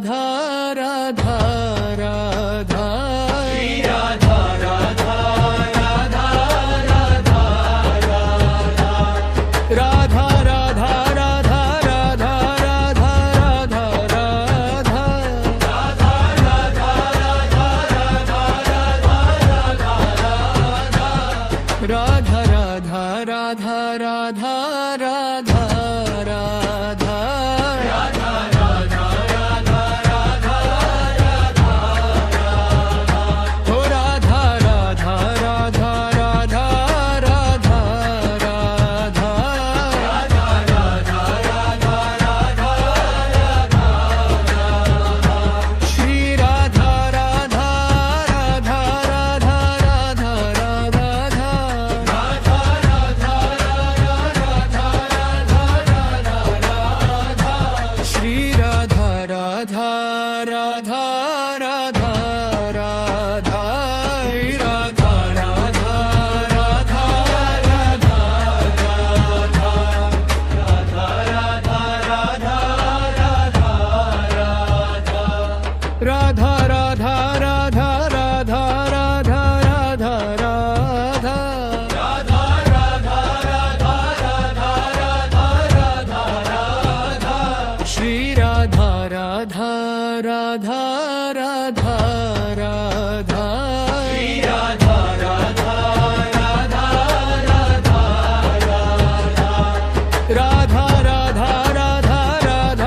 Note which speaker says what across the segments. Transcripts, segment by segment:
Speaker 1: राधा राधा राधा
Speaker 2: श्री राधा राधा राधा राधा
Speaker 1: राधा राधा राधा राधा राधा राधा राधा राधा राधा राधा राधा राधा हो राधा राधा राधा राधा राधा श्री राधा राधा राधा राधा राधा श्री राधा राधा राधा राधा राधा राधा राधा राधा राधा राधा राधा राधा राधा राधा श्री राधा राधा राधा राधा राधा
Speaker 2: श्री राधा राधा राधा राधा
Speaker 1: राधा राधा राधा राधा राधा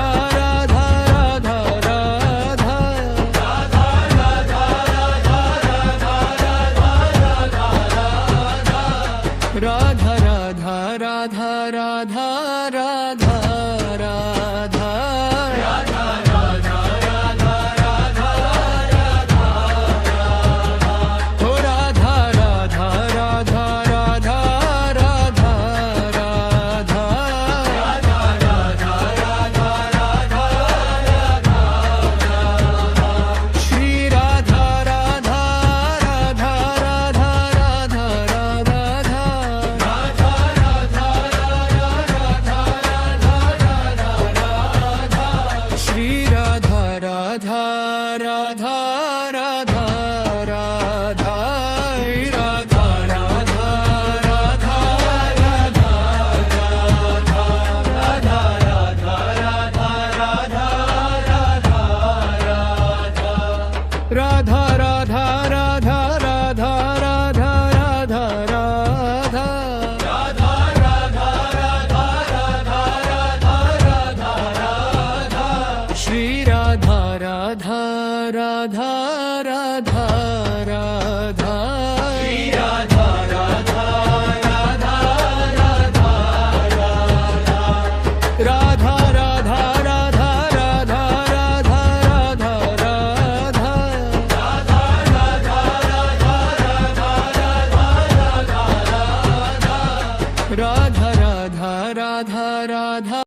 Speaker 1: राधा राधा राधा राधा राधा राधा हो राधा राधा राधा राधा राधा श्री राधा राधा राधा राधा राधा श्री राधा राधा राधा राधा राधा राधा राधा राधा राधा राधा राधा राधा राधा राधा श्री राधा राधा राधा